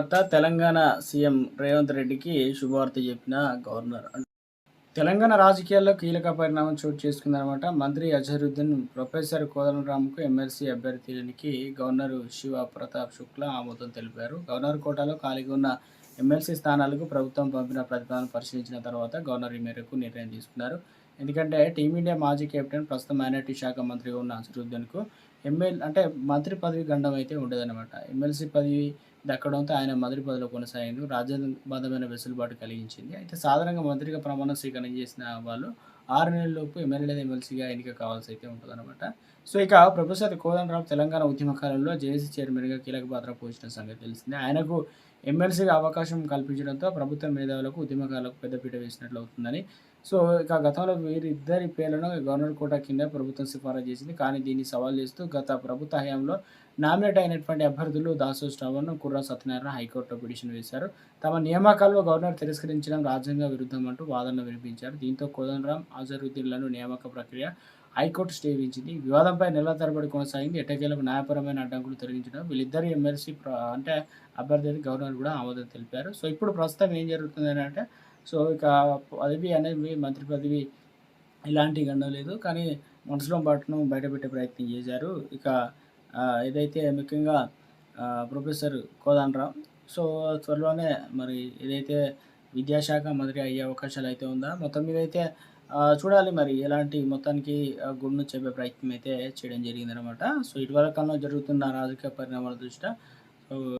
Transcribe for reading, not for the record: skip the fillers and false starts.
కొత్త తెలంగాణ సీఎం రేవంత్ రెడ్డికి శుభవార్త చెప్పిన గవర్నర్. తెలంగాణ రాజకీయాల్లో కీలక పరిణామం చోటు చేసుకుందనమాట. మంత్రి అజరుద్దీన్ ప్రొఫెసర్ కోదండరాంకు ఎమ్మెల్సీ అభ్యర్థికి గవర్నర్ శివ ప్రతాప్ శుక్లా ఆమోదం తెలిపారు. గవర్నర్ కోటాలో ఖాళీగా ఉన్న ఎమ్మెల్సీ స్థానాలకు ప్రభుత్వం పంపిన ప్రతిపాదన పరిశీలించిన తర్వాత గవర్నర్ ఈ మేరకు నిర్ణయం తీసుకున్నారు. ఎందుకంటే టీమిండియా మాజీ కెప్టెన్, ప్రస్తుతం మైనార్టీ శాఖ మంత్రిగా ఉన్న అజరుద్దీన్కు అంటే మంత్రి పదవి గండం అయితే ఉండదన్నమాట. ఎమ్మెల్సీ పదవి దక్కడంతో ఆయన మంత్రి పదవిలో కొనసాగేందుకు రాజ్యాంగబద్ధమైన వెసులుబాటు కలిగించింది. అయితే సాధారణంగా మంత్రిగా ప్రమాణ స్వీకారం చేసిన వాళ్ళు 6 నెలలలోపు ఎమ్మెల్యే లేదా ఎమ్మెల్సీగా ఎన్నిక కావాల్సి అయితే ఉంటుందన్నమాట. సో ఇక ప్రొఫెసర్ కోదండరాం తెలంగాణ ఉద్యమ కాలంలో జేఏసీ చైర్మన్గా కీలక పాత్ర పోషించిన సంగతి తెలిసిందే. ఆయనకు ఎమ్మెల్సీగా అవకాశం కల్పించడంతో ప్రభుత్వ మేధావులకు, ఉద్యమకారులకు పెద్దపీట వేసినట్లు అవుతుందని. సో ఇక గతంలో వీరిద్దరి పేర్లను గవర్నర్ కోటా కింద ప్రభుత్వం సిఫారసు చేసింది. కానీ దీన్ని సవాల్ చేస్తూ గత ప్రభుత్వ హయాంలో నామినేట్ అయినటువంటి అభ్యర్థులు దాసో శ్రవణ్, కుర్రా సత్యనారాయణ హైకోర్టులో పిటిషన్ వేశారు. తమ నియామకాల్లో గవర్నర్ తిరస్కరించడం రాజ్యాంగ విరుద్ధం అంటూ వాదనలు వినిపించారు. దీంతో కోదండరాం, అజరుద్దీన్లను నియామక ప్రక్రియ హైకోర్టు స్టే విధించింది. వివాదంపై నెలల తరబడి కొనసాగింది. ఎట్టకేలకు న్యాయపరమైన అడ్డంకులు తొలగించడం వీళ్ళిద్దరి ఎమ్మెల్సీ అంటే అభ్యర్థిని గవర్నర్ కూడా ఆమోదం తెలిపారు. సో ఇప్పుడు ప్రస్తుతం ఏం జరుగుతుంది అంటే, సో ఇక పదవి అనేది మంత్రి పదవి ఎలాంటి గండం లేదు. కానీ మనసులో బాటును బయటపెట్టే ప్రయత్నం చేశారు. ఇక ఏదైతే ముఖ్యంగా ప్రొఫెసర్ కోదండరాం సో త్వరలోనే మరి ఏదైతే విద్యాశాఖ మంత్రి అయ్యే అవకాశాలు అయితే ఉందా, మొత్తం మీద అయితే చూడాలి మరి ఎలాంటి మొత్తానికి గుండు చెప్పే ప్రయత్నం అయితే చేయడం జరిగిందనమాట. సో ఇటీవల కాలంలో జరుగుతున్న రాజకీయ పరిణామాల దృష్ట్యా సో